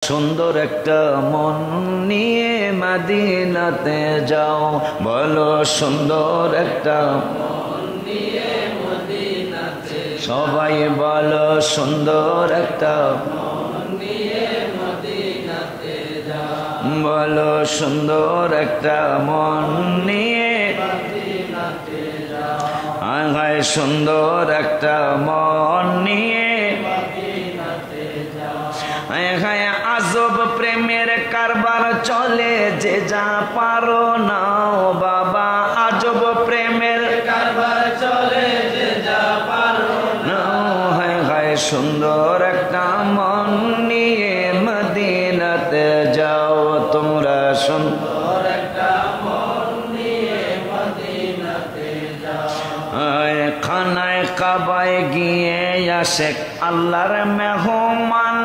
সুন্দর একটা মন নিয়ে মদিনাতে যাও, বলো সুন্দর একটা মন নিয়ে মদিনাতে, সবাই বলো সুন্দর একটা মন নিয়ে মদিনাতে যাও, বলো সুন্দর একটা মন নিয়ে মদিনাতে যাও, হায় সুন্দর একটা মন নিয়ে মদিনাতে যাও, হায় আজব প্রেমের কারবার চলে যে যা পারো নাও বাবা, আজব প্রেমের কারবার চলে যে যা পারো নাও, হায় হায় সুন্দর একটা মন নিয়ে মদিনাতে যাও, তোমরা সুন্দর একটা মন নিয়ে মদিনাতে যাও, হায় খানায় কাবায় গিয়ে আসে আল্লাহর মেহমান,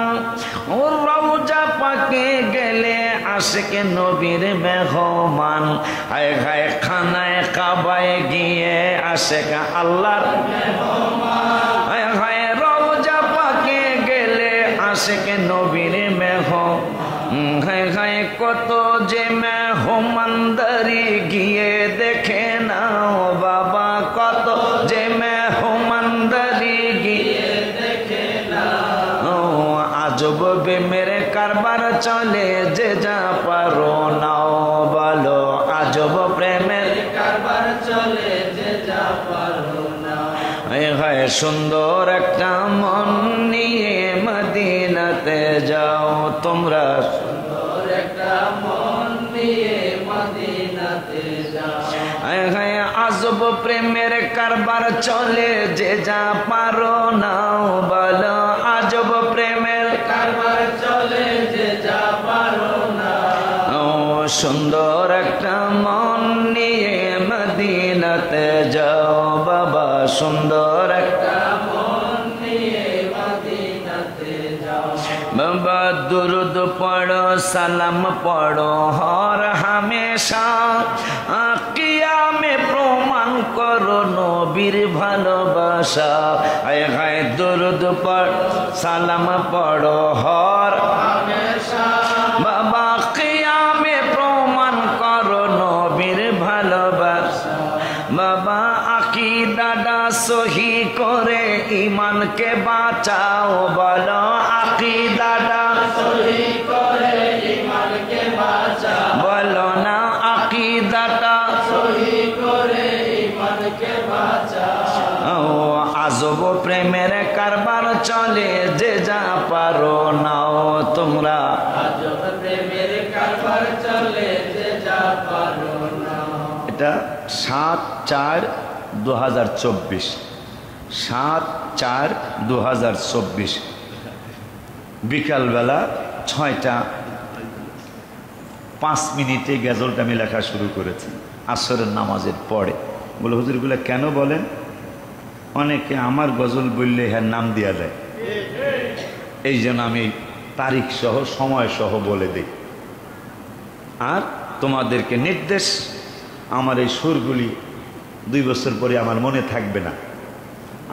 ও রওজা পাকে গেলে আশিকে নবীর মেহমান, হায় হায় খানায় কাবায় গিয়ে আশিক আল্লাহর মেহমান, হায় হায় রওজা পাকে গেলে আশিকে নবীর মেহমান, হায় হায় কত যে মেহমানদারি গিয়ে দেখে নাও বাবা, কত যে মেহমানদারি গিয়ে দেখে নাও, আজব প্রেমের কারবার চলে যে যা পারো নাও, বলো আজব প্রেমের কারবার চলে যে যা পারো নাও, হায় হায় সুন্দর একটা মন নিয়ে মদিনাতে যাও, তোমরা সুন্দর একটা মন নিয়ে মদিনাতে যাও, হায় হায় আজব প্রেমের কারবার চলে যে যা পারো নাও, বলো আজব প্রেমের কারবার চলে যে যা পারো নাও, সুন্দর একটা মন নিয়ে মদিনাতে যাও বাবা, সুন্দর একটা মন নিয়ে মদিনাতে যাও, বাবা দুরুদ পড়ো সালাম পড়ো হর হামেশা, কিয়ামে প্রমাণ করো নবীর ভালোবাসা, হায় হায় দুরুদ পড় সালাম পড়ো হর হামেশা, বাবা কিয়ামে প্রমাণ করো নবীর ভালোবাসা, বাবা আকীদাটা সহি করে ঈমানকে বাঁচাও, বলো আকীদাটা সহি করে ঈমানকে বাঁচাও, বলো না আকীদাটা সহি করে ঈমানকে বাঁচাও, আজব প্রেমের কারবার চলে যে যা পারো নাও, তোমরা আজব প্রেমের কারবার চলে যে যা পারো নাও, এটা 7/4/2024, 7/4/2024 বিকালবেলা 6:05 গজলটা আমি লেখা শুরু করেছি আসরের নামাজের পরে। বলে হুজুরগুলো কেন বলেন? অনেকে আমার গজল বললে হ্যাঁ নাম দেওয়া যায়, এই জন্য আমি তারিখ সহ সময় সহ বলে দিই। আর তোমাদেরকে নির্দেশ, আমার এই সুরগুলি 2 বছর পরে আমার মনে থাকবে না,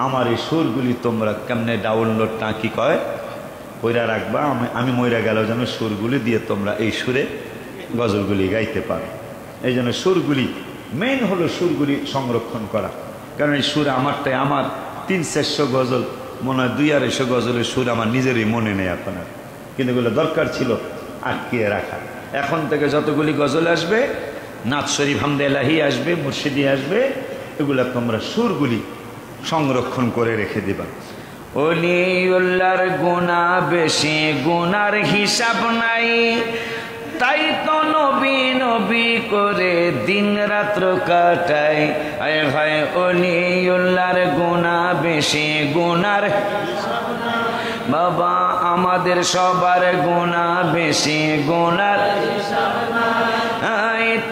আমার এই সুরগুলি তোমরা কেমনে ডাউনলোড না কি কয় কইরা রাখবা, আমি মইরা গেল যেন সুরগুলি দিয়ে তোমরা এই সুরে গজলগুলি গাইতে পারো। এই জন্য সুরগুলি মেইন হলো সুরগুলি সংরক্ষণ করা, কারণ এই সুর আমারটাই, আমার 300-400 গজল মনে হয় 200-250 গজলের সুর আমার নিজেরই মনে নেই এখন আর, কিন্তু এগুলো দরকার ছিল আটকিয়ে রাখা। এখন থেকে যতগুলি গজল আসবে, নাথ শরীফ হামদে এলাহি আসবে, মুর্শিদি আসবে, এগুলা তোমরা সুরগুলি সংরক্ষণ করে রেখে দিবা। ওলিউল্লাহর গুনাহ বেশি, গুনার হিসাব নাই, তাই তো নবী নবী করে দিন রাত্র কাটায়, হায় হায় ওলিউল্লাহর গুনাহ বেশি, গুনার বাবা আমাদের সবার গুনাহ বেশি, গুনার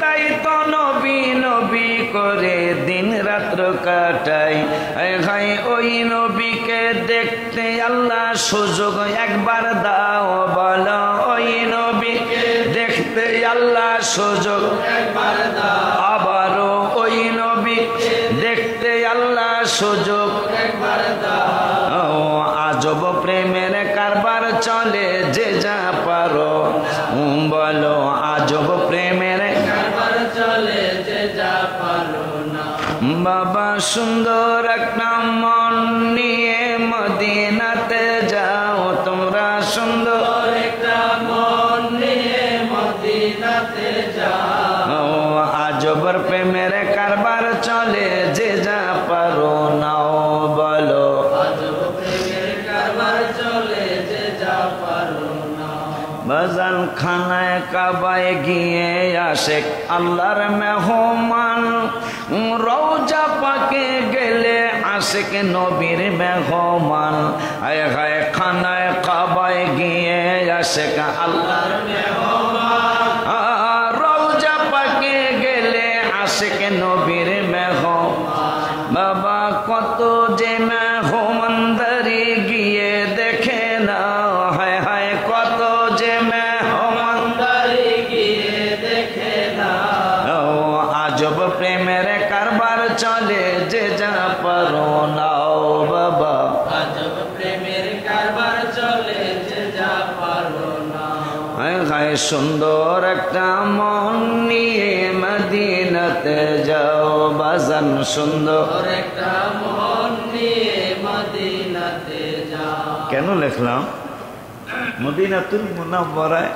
তাই তো নবী নবী করে দিন রাত্র কাটাই, হায় হায় ওই নবীকে দেখতে আল্লাহ সুযোগ একবার দাও, বলো ওই নবীকে দেখতে আল্লাহ সুযোগ একবার দাও, আবারও ওই নবীকে দেখতে আল্লাহ সুযোগ একবার দাও, আজব প্রেমের কারবার চলে যে যা পার সুন্দর একটা মন নিয়ে মদিনাতে যাও তোমরা, সুন্দর একটা মন নিয়ে মদিনাতে যাও। আজবর প্রেমের কারবার চলে, যে যা পারো নাও বলো। বাজান খানায় কাবায় গিয়ে আশেক আল্লাহর মেহমান, রওজা পাকে গেলে আশেক নবীর মেহমান। হায় হায় খানায় কাবায় গিয়ে আশেক আল্লাহর মেহমান, রওজা পাকে গেলে আশেক নবীর মেহমান। বাবা কত যে মেহমানদারি গিয়ে দেখে না, হায় হায় কত যে মেহমানদারি গিয়ে দেখে না। আজব প্রেমের কারবার চলে, যে যা পারো নাও বাবা। আজব প্রেমের কারবার চলে, যে যা পারো নাও। হায় হায় সুন্দর একটা মন নিয়ে মদিনাতে যাও বাজান, সুন্দর একটা মন নিয়ে মদিনাতে যাও। কেন লিখলাম মদিনাতুল মুনাওয়ারায়